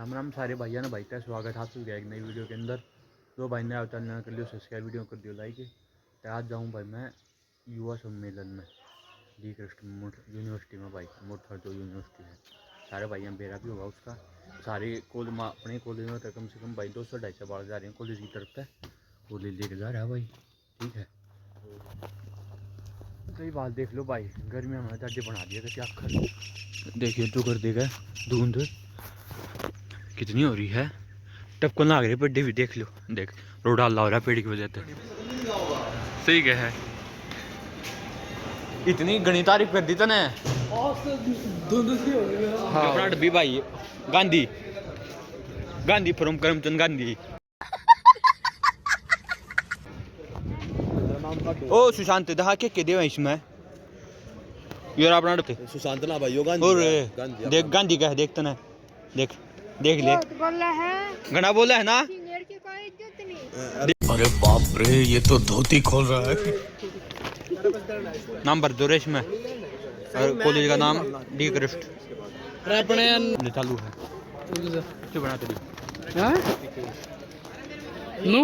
राम राम सारे भाइयों ने भाई का स्वागत है आप सबका एक नई वीडियो के अंदर। जो भाई ने चैनल कर लियो सब्सक्राइब, वीडियो कर दियो लाइक। तो आज जाऊँ भाई मैं युवा सम्मेलन में डी कृष्ण यूनिवर्सिटी में भाई मोटर जो यूनिवर्सिटी है सारे भाई यहाँ बेरा भी होगा उसका। सारे कॉलेज में अपने कॉलेज में तो कम से कम भाई 200-250 बाढ़ जा रहे हैं कॉलेज की तरफ से। कॉलेज लेके जा रहा है भाई, ठीक है। तो ये बात देख लो भाई, गर्मी में दादी बना दिया क्या कर देखिए तो कर देगा। धुंध कितनी हो रही है, टपकन लाग रही है पेड़ भी देख लो। देख रोड हल्ला हो रहा है पेड़ की वजह से। सही क्या है, इतनी घनी तारीफ कर दी तने। हाँ भी भाई गांधी गांधी फ्रॉम करमचंद गांधी। ओ सुशांत दहा के देवा इसमें यार अपना सुशांत ना भाई गांधी और गांधी देख गांधी का है, देख तने देख देख ले घना बोला है ना। अरे बाप रे, ये तो धोती खोल रहा है। नाम भर दो रेश में और कॉलेज का नाम डी कृष्ण अपने चालू है। क्यों बना नु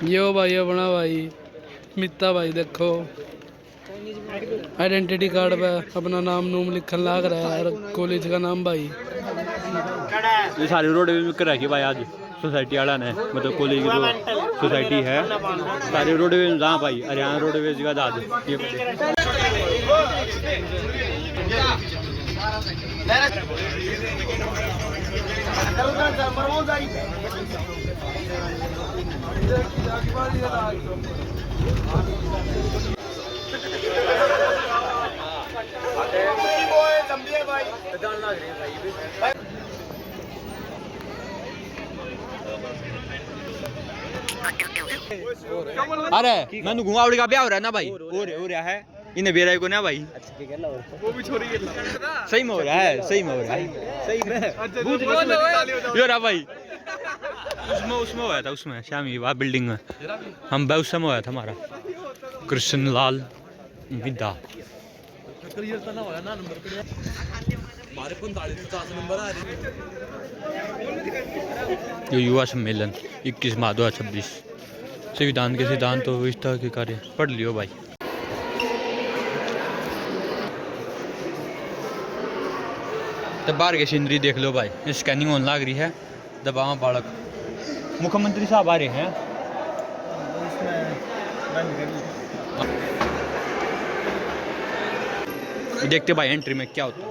यो भाई अपना भाई मिता भाई देखो आइडेंटिटी कार्ड पे अपना नाम नूम लिखन लाग रहा है यार, कॉलेज का नाम भाई। ये सारी रोड में कर रखी भाई आज सोसाइटी वाला ने, मतलब कॉलेज की जो सोसाइटी है सारी रोडवेज जहाँ भाई हरियाणा रोडवेज का दाद अरे मैं घुमावड़ी का ब्याह हो रहा है ना भाई, हो रहा है इन्हें बेरा को ना भाई। वो भी छोरी सही में हो रहा है, सही में हो रहा है, सही में यो रहा भाई। उसमें हुआ था, उसमें श्यामी वहाँ बिल्डिंग में हम भाई उस समय हुआ था हमारा कृष्ण लाल विद्या। जो युवा सम्मेलन 21 माह 2026 संविधान के सिद्धांत तो विस्तार के कार्य पढ़ लियो भाई। तो बाहर के सीनरी देख लो भाई, स्कैनिंग होने लग रही है। दबाव बालक मुख्यमंत्री साहब आ रहे हैं। देखते भाई एंट्री में क्या होता है।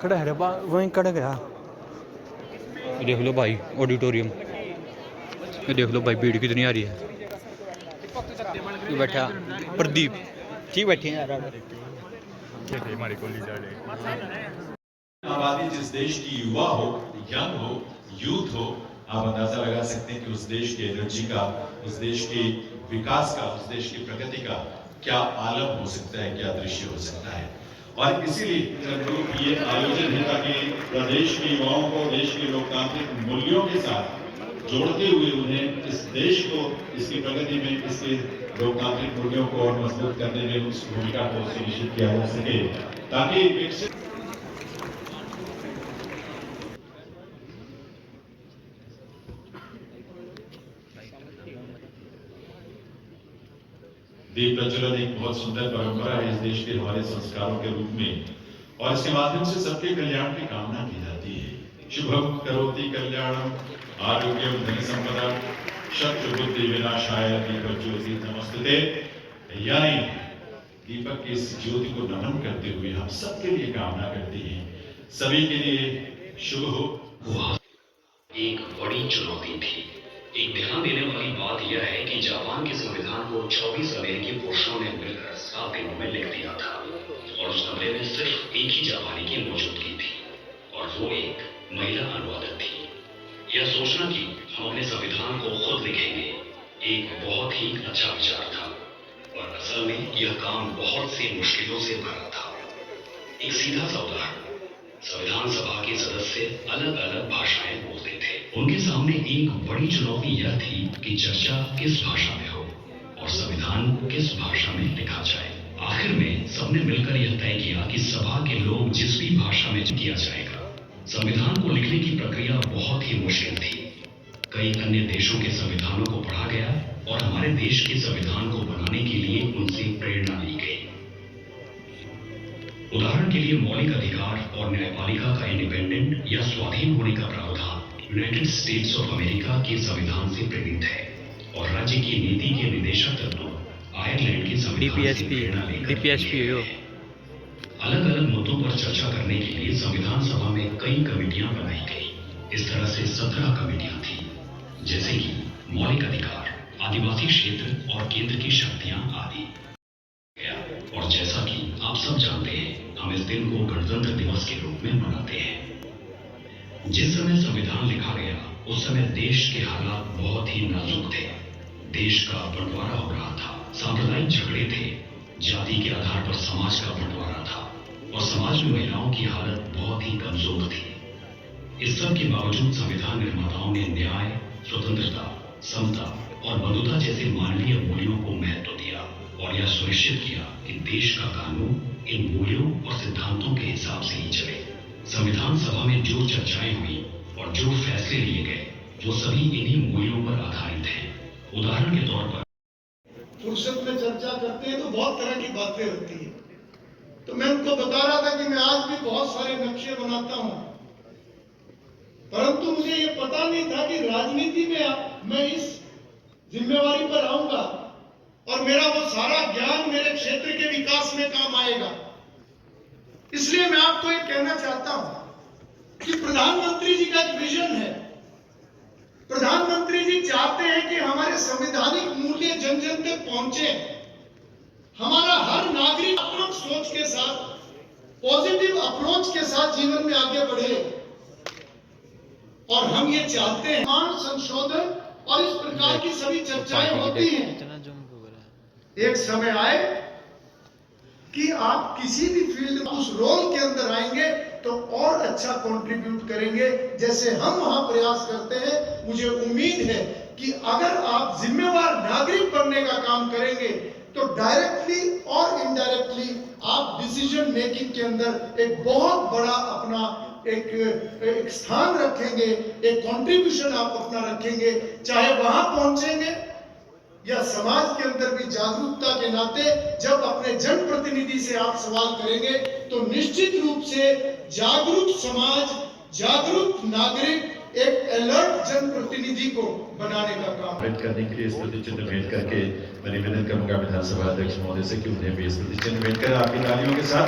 खड़ा है वहीं खड़ा गया। देख लो भाई ऑडिटोरियम, ये देख लो भाई भीड़ कितनी आ रही है। ये बैठा प्रदीप ठीक बैठे हैं यार। हमारी आबादी जिस देश की युवा हो, यंग हो, यूथ हो, आप अंदाजा लगा सकते हैं कि उस देश की एनर्जी का, उस देश के विकास का, उस देश की प्रगति का क्या आलम हो सकता है, क्या दृश्य हो सकता है। और इसीलिए ये आयोजन है ताकि प्रदेश के युवाओं को देश के लोकतांत्रिक मूल्यों के साथ जोड़ते हुए उन्हें इस देश को, इसकी प्रगति में, इसके लोकतांत्रिक मूल्यों को और मजबूत करने में उस भूमिका को सुनिश्चित किया जा सके ताकि विकसित दीप प्रज्वलन एक बहुत सुंदर परंपरा है इस देश के हमारे संस्कारों के रूप में, और इसके माध्यम से सबके कल्याण की कामना की जाती है। शुभम करोति कल्याणम आरोग्यम धन संपदा शत्रु बुद्धि विनाशाय दीपक ज्योति नमस्ते। यानी दीपक की इस ज्योति को नमन करते हुए हम सबके लिए कामना करते हैं, सभी के लिए शुभ हो। एक बड़ी चुनौती थी। एक ध्यान देने वाली बात यह है कि जापान के संविधान को 24 अमेरिकी पुरुषों ने मिलकर 7 दिनों में लिख दिया था, और उस कमरे में सिर्फ एक ही जापानी की मौजूदगी थी, और वो एक महिला अनुवादक थी। यह सोचना कि हम अपने संविधान को खुद लिखेंगे एक बहुत ही अच्छा विचार था, और असल में यह काम बहुत सी मुश्किलों से भरा था। एक सीधा सा उदाहरण, संविधान सभा के सदस्य अलग अलग भाषाएं बोलते थे। उनके सामने एक बड़ी चुनौती यह थी कि चर्चा किस भाषा में हो और संविधान किस भाषा में लिखा जाए। आखिर में सबने सबने मिलकर यह तय किया कि सभा के लोग जिस भी भाषा में किया जाएगा। संविधान को लिखने की प्रक्रिया बहुत ही मुश्किल थी। कई अन्य देशों के संविधानों को पढ़ा गया और हमारे देश के संविधान को बनाने के लिए उनसे प्रेरणा ली गई। उदाहरण के लिए मौलिक अधिकार और न्यायपालिका का इंडिपेंडेंट या स्वाधीन होने का प्रावधान यूनाइटेड स्टेट्स ऑफ अमेरिका के संविधान से प्रेरित है और राज्य की नीति के निदेशक तत्व आयरलैंड के संविधान से प्रेरणा लेकर अलग अलग मुद्दों पर चर्चा करने के लिए संविधान सभा में कई कमेटियां बनाई गई। इस तरह से 17 कमेटियां थी, जैसे कि मौलिक अधिकार, आदिवासी क्षेत्र और केंद्र की शक्तियां आदि। और जैसा कि आप सब जानते हैं, हम इस दिन को गणतंत्र दिवस के रूप में मनाते हैं। जिस समय संविधान लिखा गया उस समय देश के हालात बहुत ही नाजुक थे। देश का बंटवारा हो रहा था, सांप्रदायिक झगड़े थे, जाति के आधार पर समाज का बंटवारा था और समाज में महिलाओं की हालत बहुत ही कमजोर थी। इस सब के बावजूद संविधान निर्माताओं ने न्याय, स्वतंत्रता, समता और बंधुता जैसे मानवीय मूल्यों को महत्व दिया और यह सुनिश्चित किया कि देश का कानून इन मूल्यों और सिद्धांतों के हिसाब से ही चले। संविधान सभा में जो चर्चाएं हुई और जो फैसले लिए गए वो सभी इन्हीं मूल्यों पर आधारित हैं। उदाहरण के तौर पर फुर्सत में चर्चा करते हैं तो बहुत तरह की बातें होती है। तो मैं उनको बता रहा था कि मैं आज भी बहुत सारे नक्शे बनाता हूं, परंतु मुझे ये पता नहीं था कि राजनीति में मैं इस जिम्मेवारी पर आऊंगा और मेरा वो सारा ज्ञान मेरे क्षेत्र के विकास में काम आएगा। इसलिए मैं आपको ये कहना चाहता हूं कि प्रधानमंत्री जी का एक विजन है। प्रधानमंत्री जी चाहते हैं कि हमारे संवैधानिक मूल्य जन जन तक पहुंचे। हमारा हर नागरिक सोच के साथ, पॉजिटिव अप्रोच के साथ जीवन में आगे बढ़े और हम ये चाहते हैं संशोधन और इस प्रकार की सभी चर्चाएं होती हैं। एक समय आए कि आप किसी भी फील्ड में उस रोल के अंदर आएंगे तो और अच्छा कंट्रीब्यूट करेंगे, जैसे हम वहां प्रयास करते हैं। मुझे उम्मीद है कि अगर आप जिम्मेवार नागरिक बनने का काम करेंगे तो डायरेक्टली और इनडायरेक्टली आप डिसीजन मेकिंग के अंदर एक बहुत बड़ा अपना एक स्थान रखेंगे, एक कंट्रीब्यूशन आप अपना रखेंगे। चाहे वहां पहुंचेंगे या समाज के अंदर भी जागरूकता के नाते जब अपने जनप्रतिनिधि से आप सवाल करेंगे तो निश्चित रूप से जागरूक समाज, जागरूक नागरिक, एक अलर्ट जनप्रतिनिधि को बनाने का काम करने के लिए स्तुति चिन्ह भेंट करके मैं निवेदन करूंगा विधानसभा अध्यक्ष महोदय से कि उन्हें भी स्तुति चिन्ह भेंट कर आपकी तालियों के साथ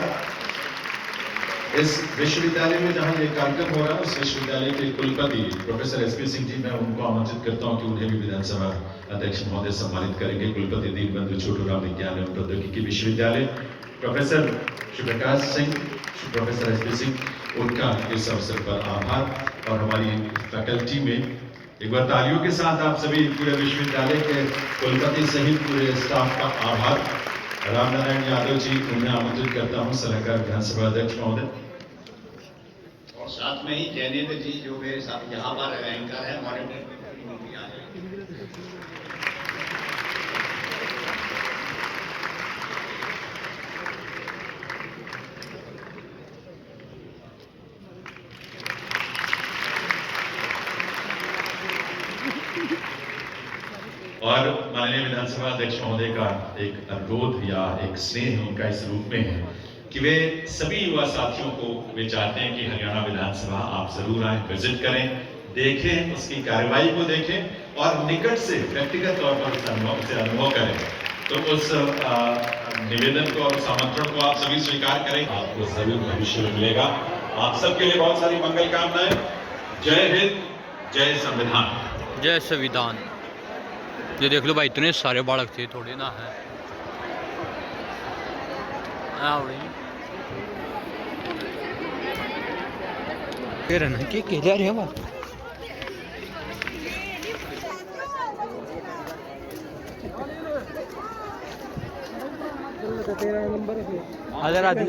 इस विश्वविद्यालय में जहां ये कार्यक्रम हो रहा है उस विश्वविद्यालय के कुलपति प्रोफेसर एसपी सिंह जी, मैं उनको आमंत्रित करता हूं कि उन्हें भी विधानसभा अध्यक्ष महोदय सम्मानित करेंगे। कुलपति दीनबंधु छोटूराम विज्ञान एवं प्रौद्योगिकी विश्वविद्यालय professor Shri Prakash Singh, professor SP Singh, उनका इस अवसर पर आभार और हमारी फैकल्टी में एक बार तालियों के साथ आप सभी पूरे विश्वविद्यालय के कुलपति सहित पूरे स्टाफ का आभार। रामनारायण यादव जी, उन्हें आमंत्रित करता हूं सलाहकार विधानसभा अध्यक्ष महोदय। और साथ में ही जयनेन्द्र जी जो मेरे साथ यहाँ पर एंकर है, मॉनिटर भी आ जाएंगे। और माननीय विधानसभा अध्यक्ष महोदय का एक अनुरोध या एक स्नेह उनका इस रूप में है कि वे सभी युवा साथियों को वे चाहते हैं कि हरियाणा विधानसभा आप जरूर आए, विजिट करें, देखें, उसकी कार्यवाही को देखें और निकट से व्यक्तिगत तौर पर उसे अनुभव करें। तो उस निवेदन को और उस आमंत्रण को आप सभी स्वीकार करें, आपको जरूर भविष्य में मिलेगा। आप सबके लिए बहुत सारी मंगल कामनाएं। जय हिंद, जय संविधान। जय संविधान। ये देख लो भाई, इतने सारे बालक थे, थोड़े ना है। के कह रहे हैं तेरा नंबर है अगर आदमी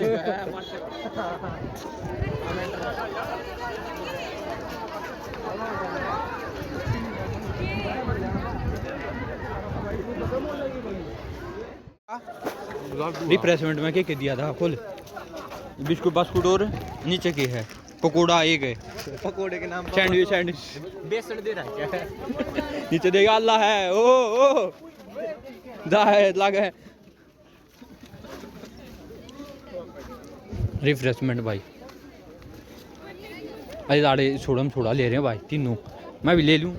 रिफ्रेशमेंट में क्या दिया था खोल बिस्कुट बास्कुट और नीचे की है पकौड़ा एक है पकोड़े के नाम सैंडविच सैंडविच बेसन दे रहा है क्या नीचे देगा अल्लाह है ओ दा है लगा है रिफ्रेशमेंट भाई अरे लाड़े छोड़ा ले रहे हैं भाई तीनों मैं भी ले लूँ